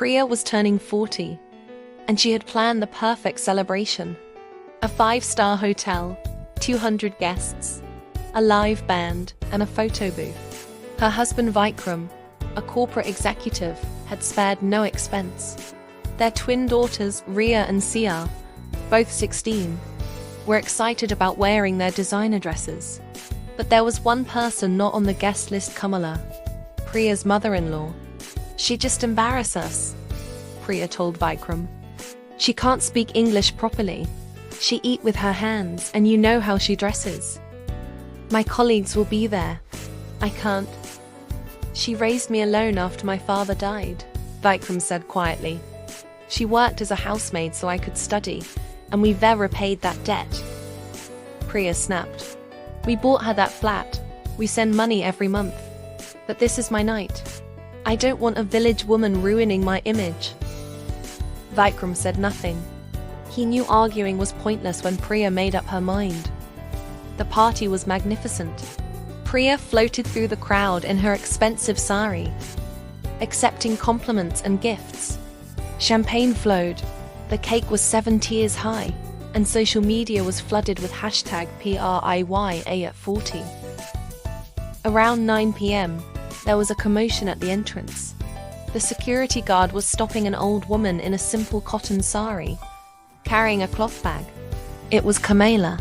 Priya was turning 40, and she had planned the perfect celebration. A 5-star hotel, 200 guests, a live band, and a photo booth. Her husband Vikram, a corporate executive, had spared no expense. Their twin daughters, Riya and Sia, both 16, were excited about wearing their designer dresses. But there was one person not on the guest list: Kamala, Priya's mother-in-law. "She just embarrass us," Priya told Vikram. "She can't speak English properly. She eat with her hands, and you know how she dresses. My colleagues will be there. I can't. She raised me alone after my father died," Vikram said quietly. "She worked as a housemaid so I could study, and we've ever repaid that debt." Priya snapped. "We bought her that flat. We send money every month. But this is my night. I don't want a village woman ruining my image." Vikram said nothing. He knew arguing was pointless when Priya made up her mind. The party was magnificent. Priya floated through the crowd in her expensive sari, accepting compliments and gifts. Champagne flowed, the cake was 7 tiers high, and social media was flooded with hashtag #PRIYA at 40. Around 9 p.m., there was a commotion at the entrance. The security guard was stopping an old woman in a simple cotton sari, carrying a cloth bag. It was Kamala.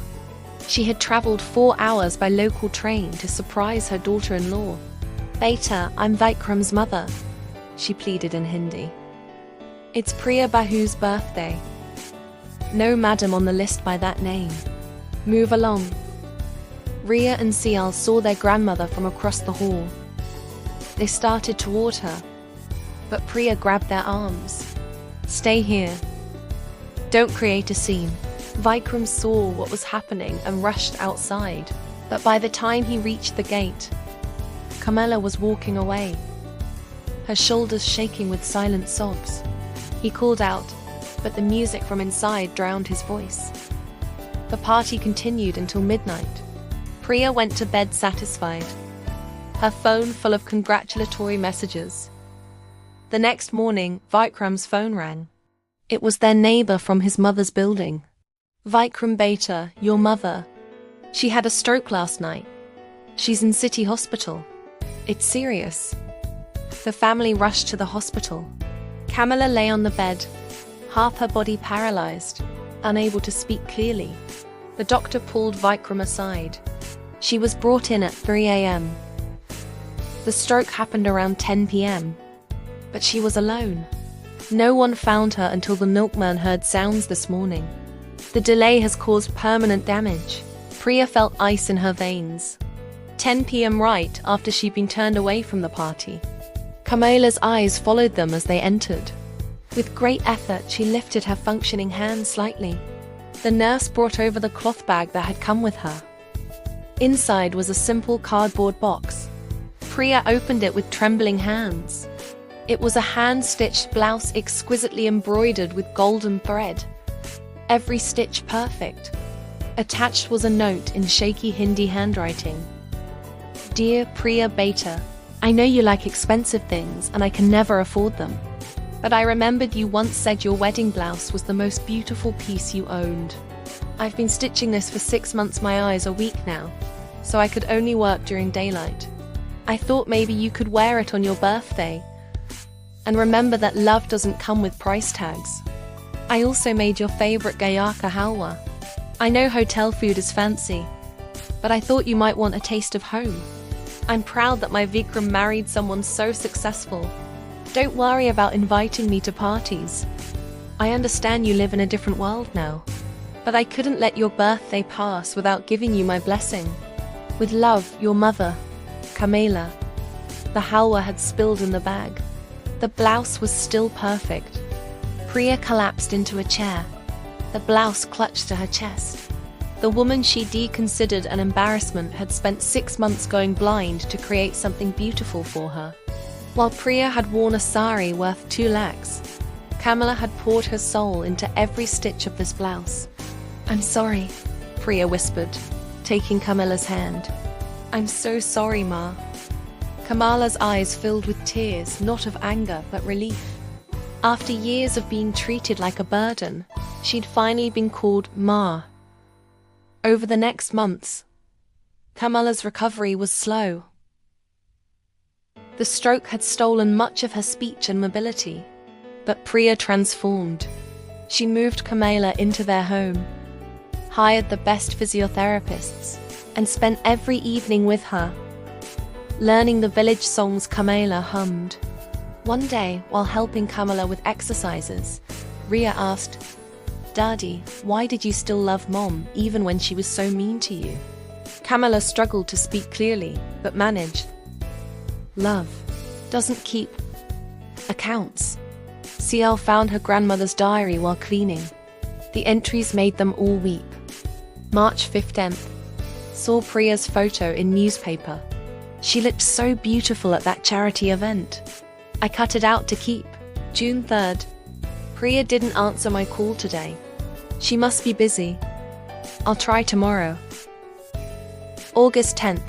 She had traveled 4 hours by local train to surprise her daughter-in-law. "Beta, I'm Vikram's mother," she pleaded in Hindi. "It's Priya Bahu's birthday." "No madam on the list by that name. Move along." Riya and Sial saw their grandmother from across the hall. They started toward her, but Priya grabbed their arms. "Stay here. Don't create a scene." Vikram saw what was happening and rushed outside, but by the time he reached the gate, Kamala was walking away, her shoulders shaking with silent sobs. He called out, but the music from inside drowned his voice. The party continued until midnight. Priya went to bed satisfied, her phone full of congratulatory messages. The next morning, Vikram's phone rang. It was their neighbor from his mother's building. "Vikram Beta, your mother. She had a stroke last night. She's in City Hospital. It's serious." The family rushed to the hospital. Kamala lay on the bed, half her body paralyzed, unable to speak clearly. The doctor pulled Vikram aside. She was brought in at 3 a.m. The stroke happened around 10 p.m., but she was alone. No one found her until the milkman heard sounds this morning. The delay has caused permanent damage. Priya felt ice in her veins. 10 p.m. right after she'd been turned away from the party. Kamala's eyes followed them as they entered. With great effort, she lifted her functioning hand slightly. The nurse brought over the cloth bag that had come with her. Inside was a simple cardboard box. Priya opened it with trembling hands. It was a hand-stitched blouse exquisitely embroidered with golden thread. Every stitch perfect. Attached was a note in shaky Hindi handwriting. "Dear Priya Beta, I know you like expensive things and I can never afford them. But I remembered you once said your wedding blouse was the most beautiful piece you owned. I've been stitching this for 6 months. My eyes are weak now, so I could only work during daylight. I thought maybe you could wear it on your birthday. And remember that love doesn't come with price tags. I also made your favorite Gaya ka halwa. I know hotel food is fancy, but I thought you might want a taste of home. I'm proud that my Vikram married someone so successful. Don't worry about inviting me to parties. I understand you live in a different world now, but I couldn't let your birthday pass without giving you my blessing. With love, your mother, Kamala." The halwa had spilled in the bag. The blouse was still perfect. Priya collapsed into a chair, the blouse clutched to her chest. The woman she considered an embarrassment had spent 6 months going blind to create something beautiful for her. While Priya had worn a sari worth 2 lakhs, Kamala had poured her soul into every stitch of this blouse. "I'm sorry," Priya whispered, taking Kamala's hand. "I'm so sorry, Ma." Kamala's eyes filled with tears, not of anger but relief. After years of being treated like a burden, she'd finally been called Ma. Over the next months, Camela's recovery was slow. The stroke had stolen much of her speech and mobility, but Priya transformed. She moved Camela into their home, hired the best physiotherapists, and spent every evening with her, learning the village songs Camela hummed. One day, while helping Camela with exercises, Ria asked, "Daddy, why did you still love Mom even when she was so mean to you?" Camela struggled to speak clearly, but managed. Love doesn't keep accounts. CL found her grandmother's diary while cleaning. The entries made them all weep. March 15th. Saw Priya's photo in newspaper. She looked so beautiful at that charity event. I cut it out to keep. June 3rd. Priya didn't answer my call today. She must be busy. I'll try tomorrow. August 10th.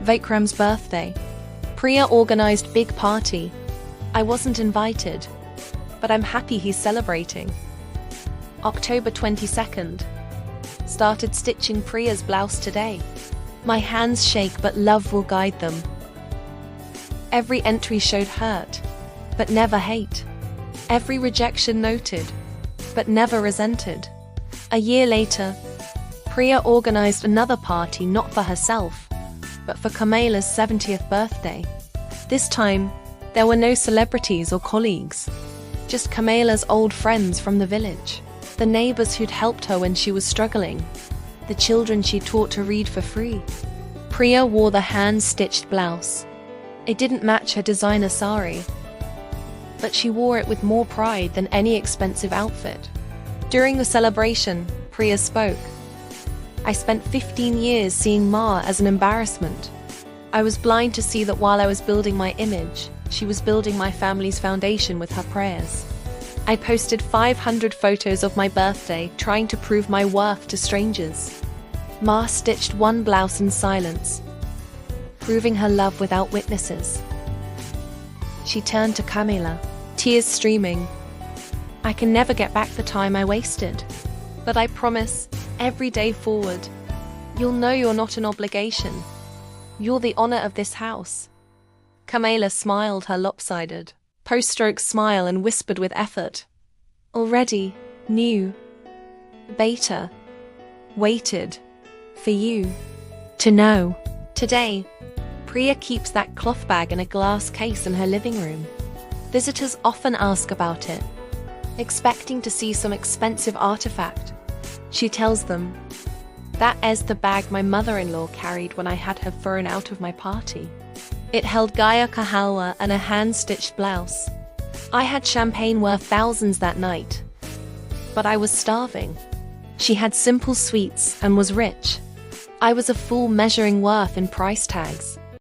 Vikram's birthday. Priya organized big party. I wasn't invited, but I'm happy he's celebrating. October 22nd. Started stitching Priya's blouse today. My hands shake, but love will guide them. Every entry showed hurt, but never hate. Every rejection noted, but never resented. A year later, Priya organized another party not for herself, but for Camela's 70th birthday. This time, there were no celebrities or colleagues, just Camela's old friends from the village, the neighbors who'd helped her when she was struggling, the children she taught to read for free. Priya wore the hand-stitched blouse. It didn't match her designer sari, but she wore it with more pride than any expensive outfit. During the celebration, Priya spoke. I spent 15 years seeing Ma as an embarrassment. I was blind to see that while I was building my image, she was building my family's foundation with her prayers. I posted 500 photos of my birthday, trying to prove my worth to strangers. Ma stitched one blouse in silence, proving her love without witnesses. She turned to Camela, tears streaming. I can never get back the time I wasted, but I promise, every day forward, you'll know you're not an obligation. You're the honor of this house. Camela smiled her lopsided, post-stroke smile and whispered with effort. Already, knew. Beta. Waited. For you. To know. Today, Priya keeps that cloth bag in a glass case in her living room. Visitors often ask about it, expecting to see some expensive artifact. She tells them, "That is the bag my mother-in-law carried when I had her thrown out of my party. It held Gaya ka halwa and a hand-stitched blouse. I had champagne worth thousands that night, but I was starving. She had simple sweets and was rich. I was a fool measuring worth in price tags.